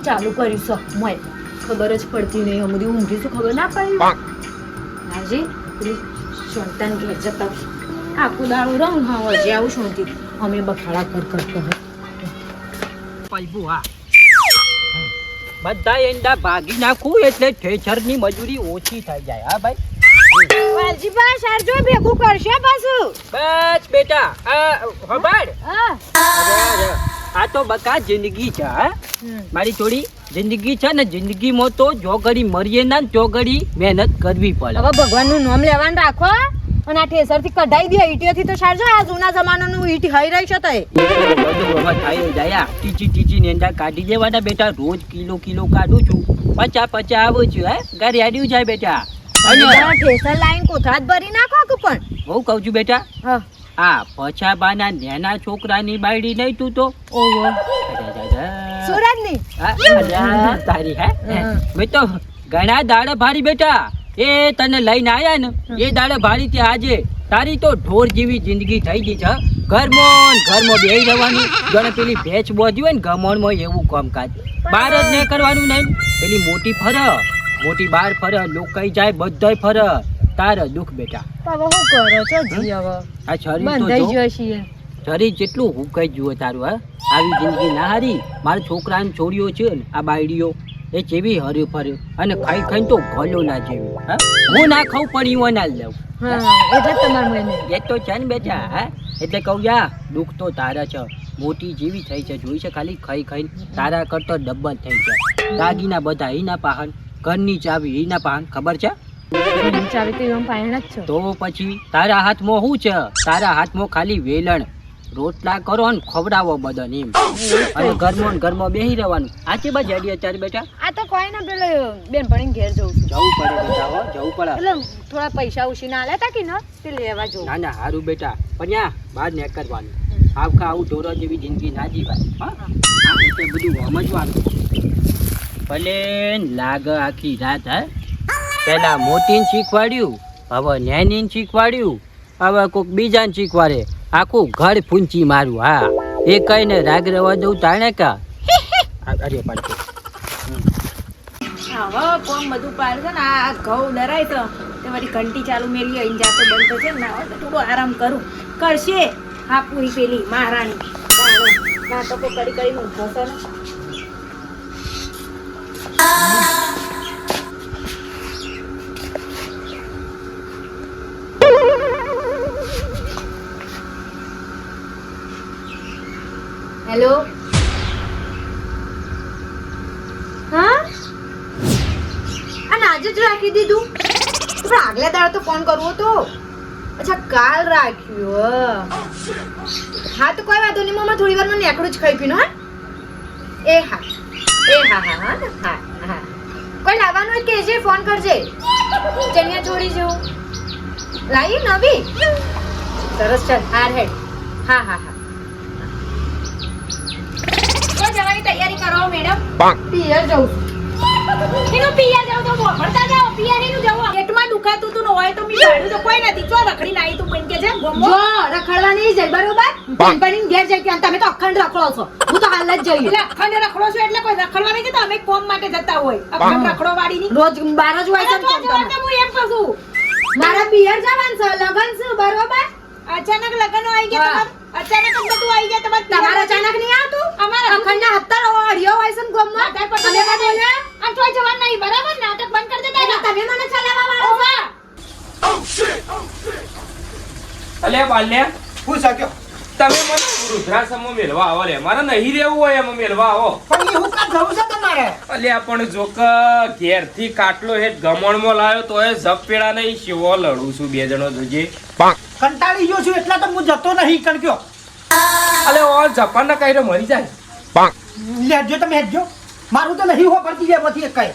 હું ચાલુ કરીશ મોય ખબર જ પડતી નહીં અમુદી ઊંઘી શું ખબર ના પડી આજે સંતાન ઘેર જતા આખું દાડું રંગ હા હજી આવું શાંતિ અમે બખાડા કર પૈબુ હા બધા એંડા ભાગી નાખું એટલે ઠેચરની મજૂરી ઓછી થઈ જાય હા ભાઈ વાલજીબા સારજો ભેગું કરશે પાછું બસ બેટા હબાડ હા આ તો બકા જિંદગી છે હા મારી થોડી જિંદગી છે ને જિંદગીમાં તો જો ઘડી મરીએ ના જો ઘડી મહેનત કરવી પડે હવે ભગવાનનું નામ લેવાનું રાખો અને આ ઠેસરથી કઢાઈ દે ઈટીઓથી તો સારજો આ જૂના જમાનાનું ઈટ હઈ રહી છે તય બધું હવે થાય જાય ટીચી નેંડા કાઢી દેવાના બેટા રોજ કિલો કાઢું છું 50 આવું છું હે ઘરે આડ્યું જાય બેટા અને ઠેસર લાઈન કોથળાત ભરી નાખો કે પણ બહુ કહું છું બેટા હા આ પછાબાના નેના છોકરાની બાયડી નહીં તું તો ઓહો સુરજની તારી હે મેં તો ઘણા દાડે ભારી બેટા એ તને લઈને આયા ને એ દાડે ભારી તે આજે તારી તો ઢોર જેવી જિંદગી થઈ ગઈ છે ઘરમાં બેહી રહેવાનું જાણે પેલી ભેંસ બોધી હોય ને ગમણમાં એવું કામકાજ બહાર જ નહીં કરવાનું નહીં પેલી મોટી બહાર ફરે લોકાઈ જાય બધાય ફરે તારે દુઃખ બેટા હવે શું કરો છો જી હવે આ શરીર તો બંધાઈ જો ગયો છીએ શરીર જેટલું હુકાઈ જુઓ તારું હા આવી જિંદગી ના હારી મારા છોકરાની છોડીઓ છે ને આ બાયડીઓ એ જેવી હર્યું ફર્યું અને ખાઈ તો ગલો ના જેવી હા હું ના ખાઉં પણ ઈવો ના લઉં એટલે તમાર મને એ તો છે ને બેટા હા એટલે કહું યા દુઃખ તો તારા છે મોટી જેવી થઈ છે જોઈ છે ખાલી ખાઈને તારા કરતો ડબલ થઈ છે દાગીના બધા એના પાહન ઘરની ચાવી એના પાહન ખબર છે ચાવી તો એમ પાયણ જ છો તો પછી તારા હાથમાં શું છે તારા હાથમાં ખાલી વેલણ રોટલા કરો ને ખવડાવો બધાને એમ અને ઘરમાં બેહી રહેવાનું આચે બાજુ અડી અત્યારે બેટા આ તો કોઈ ના પેલો બેનપણી ઘેર જવું છું જવું પડે બેટા હો જવું પડે એટલે થોડા પૈસા ઉછીને આલ્યા તા કે ન તે લેવા જવું ના હારું બેટા પણ યા બહાર ને કરવાનું આવું ઢોરો જેવી જિંદગી ના જીવાય હા એટલે બધું સમજવાનું ભલે લાગે આખી રાત હે પેલા મોટીને શીખવાડ્યું હવે નેનીને શીખવાડ્યું હવે કોઈક બીજાને શીખવાડે આખું ઘર ફૂંચી મારું હા એ કઈને રાગ રવા દઉં તાણે કા અરે પાડે હવે કોમ બધું પાડ છે ને આ ઘઉં ડરાય તો તે વળી ઘંટી ચાલુ મેલી અહીં જાતો બનતો છે ને હવે થોડો આરામ કરું કરશે હા પૂરી પેલી મહારાણી ના તો કરી ઊંઘો છે ને હેલો હા અને આજે જ રાખી દીધું પણ આગલા દાડે તો ફોન કરવો તો અચ્છા કાલ રાખ્યું હા તો કોઈ વાંધો નહીં મમ્મા થોડી વાર મને એકડું જ ખાઈ પીનું હા હા કોઈ લાવવાનું હોય કહેજે ફોન કરજે ચણિયા ચોળી જેવું લાવી નવી સરસ ચાલ હાર હેડ હા જવાની તૈયારી કરો મેડમ પિયર જઉં એનું પિયર જાવ તો ભણતા જાવ પિયર એનું જાવ પેટમાં દુખાતું તું ન હોય તો મી ગાડું તો કોઈ નથી ચો રખડી નાઈ તું બન કે છે ગમો જો રખડવા નહીં જાય બરોબર બનીને ઘેર જાય કે તમે તો અખંડ રખડો છો હું તો હાલ જ જઈ એટલે અખંડ રખડો છો એટલે કોઈ રખડવા નહીં જતા અમે કોમ માટે જતા હોય અખંડ રખડો વાળી ની રોજ 12 જ હોય છે હું એમ કહું મારા પિયર જવાનું છે લગન છે બરોબર અચાનક લગન આવી ગયા અચાનક જ બધું આવી જાય તમારા અચાનક નહીં આવતું અમારા અખંડના 70 અડિયો હોય છે ગમમાં તમે કા બોલે આ તોય જવાન નહીં બરાબર નાટક બંધ કરી દેતા તમે મને ચલાવવા વાળો છો અલે બાલ્યા હું સાક્યો તમે મને રુદ્રાશ્રમમાં મેલવા આવો લે મારે નહીં રહેવું હોય એમાં મેલવા આવો પણ એવું કા જવું છે તમારે અલ્યા પણ જોક ઘેરથી કાટલો હેઠ ગમણમાં લાવ્યો તો એ ઝપેડા નહીં શિવો લડું છું બે જણો જોજે કંટાળી ગયો છું એટલા તો હું જતો નહીં કણક્યો અલે ઓ જપાન ના કાયરો મરી જાય લેજો તમે હેજો મારું તો નહીં હો પડતી જાય પછી એક કઈ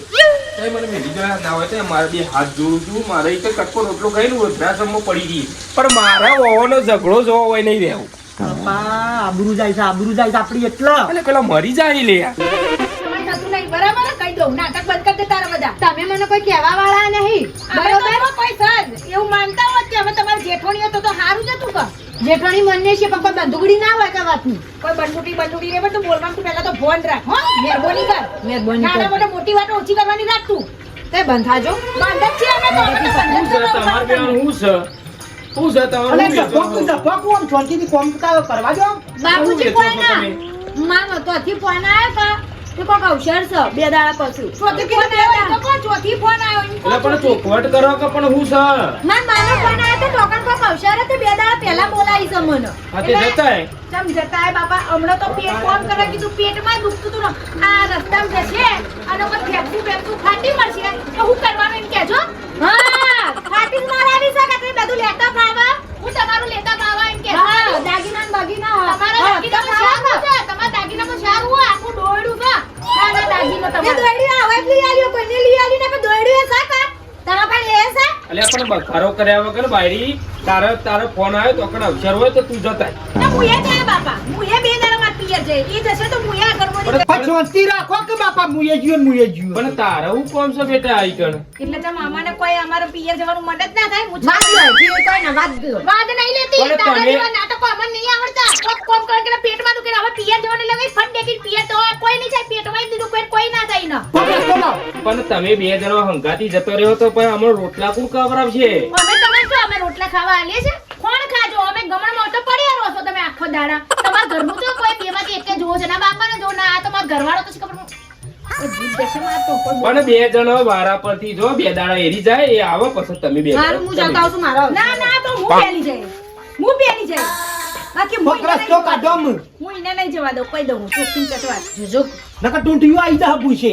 તઈ મને મેલી જોયા ના હોય તો મારે બે હાથ જોડું છું મારે એક કટકો રોટલો ખાઈને વૃદ્ધાશ્રમમાં પડી ગઈ પણ મારા ઓવાનો ઝઘડો જોવો હોય નહીં રહેવું આબરૂ જાય છે આપડી એટલા એટલે પેલા મરી જાય લે બરાબર કહી દઉં નાટક બંધ કરી દે તારા બધા તમે મને કોઈ કહેવા વાળા નહીં બરોબર કોઈ સર એવું માનતા હોત કે હવે તમારે જેઠોણીઓ તો સારું જ હતું કે જેઠાણી મનને છે પણ કોઈ બંદૂકડી ના હોય કે વાતની કોઈ બંદૂકડી રે પણ તું બોલવાનું તું પહેલા તો ફોન રાખ હો મહેરબાની કર નાના મોટા મોટી વાતો ઓછી કરવાની રાખ તું તે બંધાજો બંધ જ છે અમે તો અમે તો બંધ જ છે. તમારે બેન હું છે તમારું અને જફાકું આમ શાંતિથી કોમ કરવા દો. બાપુજી કોઈ ના મામા તો થી ફોન આવ્યો કે કોક અવસર છે 2 દાડા પછી ચોથી ફોન આવ્યો તો કો ચોથી ફોન આવ્યો એટલે પણ ચોખવટ કરો કે પણ હું છે માર માનો ફોન આવ્યો તો ટોકન કોક અવસર તે 2 દાડા પહેલા બોલાવી છે મને હા તે જતા હે સમજતા હે બાપા હમણાં તો પેટ કોમ કરે કીધું પેટમાં દુખતું તું ને આ રસ્તામાં જશે અને મને ફેફસું ફાટી મળશે તો હું કરવાનું એમ કહેજો હા ફાટી મારાવી શકે તે બધું લેતા ભાવા હું તમારું લેતા ભાવા એમ કે હા દાગીના ને બાગીના તમારા દાગીના શાક છે તમારા દાગીનામાં શાક હું આખું દોડ્યું છે ના દાગીનો તમારે દોડ્યું આવે લઈ આલ્યો કોઈને લઈ આલી ને દોડ્યું શાક તારા પાસે એ છે એટલે પણ બખારો કર્યા વગર બાયરી તારો ફોન આવ્યો તો કણ અવસર હોય તો તું જતા તો મુએ જાય બાપા મુએ 2 દાડામાં પિયર જાય ઈ જશે તો મુએ આગળ પણ પણ શાંતિ રાખો કે બાપા મુએ જીવન પણ તારે હું કોમ છે બેટા આઈ કણ એટલે જો મામાને કોઈ અમારો પિયર જવાનું મદદ ના થાય હું વાત લે જે કોઈ ના વાત દો. વાદ નહીં લેતી પણ તારા તમે- જેવા નાટકો અમને નહીં આવડતા કોક કોમ કરે કે પેટમાં દુખે હવે પિયર જવાનું એટલે ફટ દેખી પિયર તો કોઈ નહીં જાય પેટમાં જ દીધું કોઈ ના થાય ન બોલો. પણ તમે 2 જણા હંગાતી જતો રહ્યો તો પણ અમારો રોટલા કોણ કવરાવશે અમે તમે શું અમે રોટલા ખાવા આલીએ છે કોણ ખાજો અમે ગમણમાં તો પડ્યા રહો છો તમે આખો દાડા તમારા ઘરનું તો કોઈ બેમાંથી એક જોવો છે ના બાપાને જોવો ના આ તો મારા ઘરવાળો તો છે ખબર જીત દેશે માર તો કોઈ પણ 2 જણા વારા પરથી જો 2 દાડા એરી જાય એ આવો પછી તમે 2 મારું હું જતા આવું છું મારો ના ના તો હું પેલી જાય બાકી હું બકરાસ તો કાઢો આમ. હું એને નહીં જવા દઉં કોઈ દઉં ચોખ્ખી ચટવા જોજો નકર ટૂંટિયું આઈ જા પૂછે.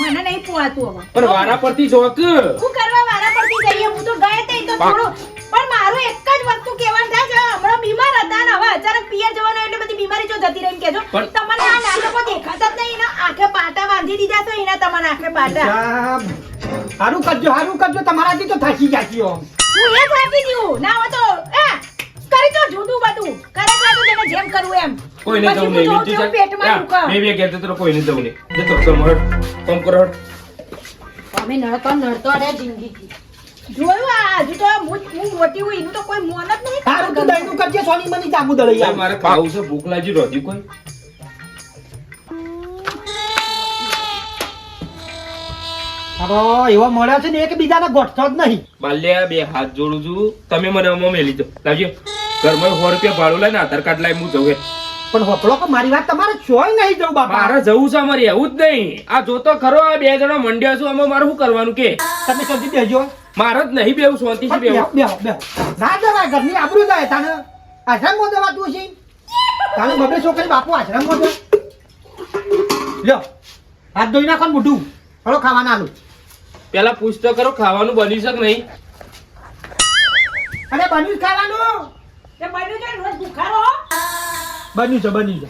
મને નહીં પોવાતું હવે પણ વારા પરથી જોક હું કરવા વાળા પડતી જઈએ હું તો ગયે તે તો થોડું પણ મારું એક જ વસ્તુ કહેવાનું થાય છે હમણાં બીમાર હતા ને હવે અચાનક પિયર જવાનું એટલે બધી બીમારી જો જતી રહી એમ કહેજો પણ- તમને આ નાટકો દેખાતા જ નહીં ને આંખે પાટા બાંધી દીધા તો એના તમને આંખે પાટા સાહેબ, હારું કરજો તમારાથી તો થાકી જાતી હો. હું એ થાકી ગયું ના હોય તો કરી તો જુદું બધું કરે બધું તેને જેમ કરવું એમ કોઈને પછી જવું હું નહીં જોઉં મીઠું છું પેટમાં દુખે. મેં બે ઘેર તો કોઈને જવું નહીં જતો સમર કોમ કરો અમે નડતો રે જિંદગી જોયું આ હજુ તો હું મોટી હું એનું તો કોઈ મોન જ નહીં હારું તું દહીંનું કરજે સોની મની જાબુ દળી ભાઈ, આવ. મારે ખાવું છે ભૂખ લાગી રોજી કોઈ હવે એવા મળ્યા છે ને એકબીજાને ગોઠતો જ નહીં. બાલ્યા 2 હાથ જોડું છું તમે મને આમાં મેલી દો લાવજો ઘરમાં 100 રૂપિયા ભાડું લઈને આધાર કાર્ડ લાવી હું જવું પણ હોપળો કે મારી વાત તમારે ચોય નહીં જવું બાપા. મારે જવું છે અમારે એવું જ નહીં આ જોતો ખરો આ 2 જણા મંડ્યા છું આમાં મારે શું કરવાનું કે તમે શાંતિ બેસજો. મારે જ નહીં બેવું શાંતિથી બેહો, બેવું બેહો, બેહો. ના જવાય, ઘરની આબરૂ જાય. તાને આશ્રમમાં જવાતું હશે. તાને બબે છોકરી બાપુ આશ્રમમાં જાય. લ્યો, હાથ ધોઈ નાખો ને મોઢું. હળો ખાવાના આલુ. પેલા પૂછ તો કરો ખાવાનું બન્યું છે કે નહીં અરે બન્યું છે ખાવાનું. તે બન્યું છે રોજ ભૂખારો બન્યું છે, બન્યું છે.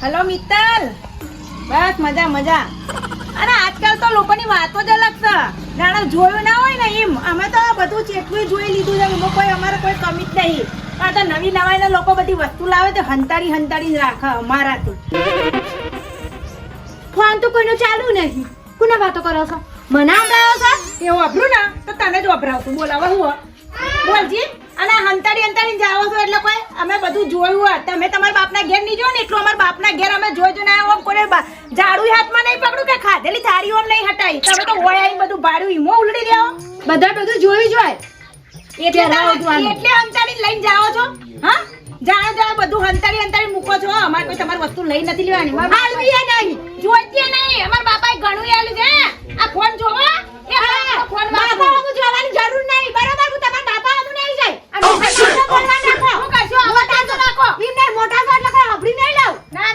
હેલો મિત્તલ બસ મજા મજા અરે આજકાલ તો લોકોની વાતો જ અલગ છે જાણે જોયું ના હોય ને એમ અમે તો બધું ચેટલું જોઈ લીધું છે એમાં કોઈ અમારે કોઈ કમી જ નહીં પણ આ તો નવી નવાઈના લોકો બધી વસ્તુ લાવે તો હંતાડી જ રાખે અમારાથી ફોન તો કોઈનો ચાલુ નહીં કોના વાતો કરો છો મને સંભળાવો છો એવું વાપરું ને તો તને જ વાપરાવતું બોલાવે હું બોલજી અને હંતાડી જાઓ છો એટલે કોઈ અમે બધું જોયું હોય તમે તમારા બાપના ઘેર નહીં જો ને એટલું અમારા બાપના ઘેર અમે જોઈ ને આમ કોને ઝાડુ હાથમાં નહીં પકડું કે ખાધેલી થાળી ઓમ નહીં હટાઈ તમે તો હોય આવીને બધું ભાડું ઈમો ઉલડી દેવો બધા બધું જોયું જોય એટલે હંતાડી લઈને જાઓ છો હા જાણો બધું હંતાડી મૂકો છો અમારે કોઈ તમારી વસ્તુ લઈ નથી લેવાની આલવી નહીં જોઈતી નહીં અમારા બાપાએ ઘણું આલ્યું છે આ ફોન જોવો એ ફોન બાપા હું જોવાની જરૂર નહીં બરાબર હું તમારા બાપા આનું નહીં જાય આ મોટા છોકરા બોલવા નાખો હું કરશો મોટા તો નાખો ઈ નહીં મોટા તો એટલે કોઈ હબડી નહીં લાવ ના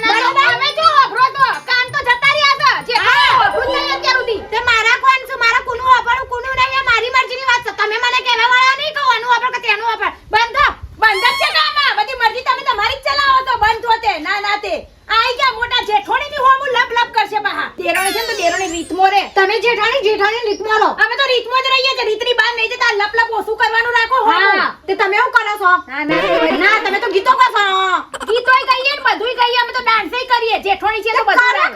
તમે જો હબરો તો કાન તો જતા રહ્યા છે જે હબરું નહીં અત્યાર સુધી તે મારા કોણ છે મારા કોનું હબરું કોનું નહીં આ મારી મરજીની વાત છે તમે મને કહેવા વાળા નહીં કહો આનું હબર કે તેનું હબર બંધ જ છે કામ બધી મરજી તમે તમારી જ ચલાવો તો બંધ હોતે ના તે આઈ ગયા મોટા જેઠોણીની હોમું લપ કરશે બહાર દેરોણી છે ને તો દેરોણી રીતમો રે તમે જેઠાણી રીતમો રહો અમે તો રીતમો જ રહીએ છે રીતની બહાર નહીં જતા લપ ઓછું કરવાનું રાખો હા તે તમે શું કરો છો ના તમે તો ગીતો કહો છો ગીતોય કહીએ ને બધુંય કહીએ અમે તો ડાન્સય કરીએ જેઠોણી છે તો બધું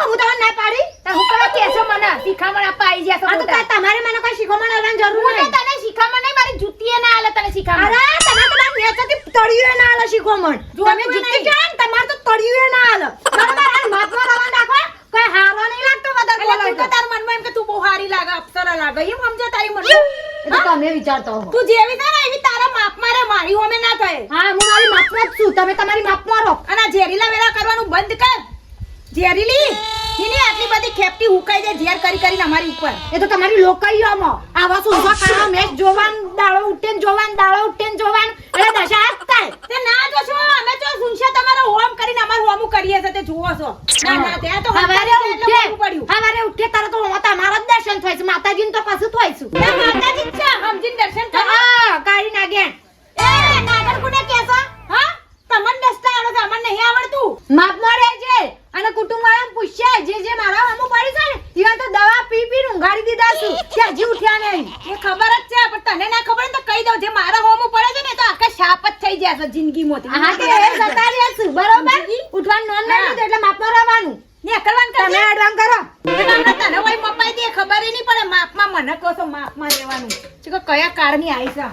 શીખા અરે તમારે તો બાર નેચરથી તળિયું ના હાલે શીખો મન જોતું તમે જીતી નહીં. ગયા ને તમારે તો તળિયું ના હાલે બરાબર આ માથમાં રવા નાખો કોઈ હારો નહીં લાગતો વધારે એટલે બોલાય તું તો તો. તારા મનમાં એમ કે તું બહુ હારી લાગે અપ્સરા લાગે એમ સમજે તારી મનમાં એ તો તમે વિચારતા હો તું જેવી છે ને એવી તારા માપમાં રે મારી હોમે ના થાય હા હું મારી માપમાં જ છું તમે તમારી માપમાં રહો અને આ ઝેરીલા વેરા કરવાનું બંધ કર ઝેરીલી એની આટલી બધી ખેપટી હુકાઈ જાય ઝેર કરી કરીને અમારી ઉપર એ તો તમારી લોકઈઓમાં આવા સુંસા કાળા મેચ જોવાન દાડો ઉઠેન જોવાન એટલે દશા જ થાય તે ના જોશો અમે જો સુનશે તમારો હોમ કરીને અમાર હોમું કરીએ છે તે જુઓ છો ના ના ત્યાં તો સવારે હંતારી છે એટલે હોમું પડ્યું સવારે ઉઠે તારે તો તમારા જ દર્શન થાય છે માતાજીને તો પાછું થાય છે ના માતાજી જ છે સમજીને દર્શન કરો હા કાળી નાગેણ એ નાગર કોને કહેશો હા તમને દસ્તા આવડે છે અમને નહીં આવડતું માપમાં રહેજે અને કુટુંબ વાળાને પૂછ્યા જે મારા હમું પડી છે ને ઈવન તો દવા પી ઊંઘાડી દીધા છું કે હજી ઉઠ્યા નહીં એ ખબર જ છે પણ તને ના ખબર હોય તો કહી દઉં જે મારા હોમું પડે છે ને તો આખા શાપ જ થઈ જાય છે જિંદગીમાંથી હા તે એ જતા રહ્યા છું બરોબર ઉઠવાનું નોંધ ના લીધું એટલે માપમાં રહેવાનું ને કરવાનું તમે કરજે એડવાન્સ કરો હમણાં તને હોય મપાઈ દે ખબર ય નહીં પડે માપમાં મને કહો છો માપમાં રહેવાનું છે કે કયા કાળની આવી છે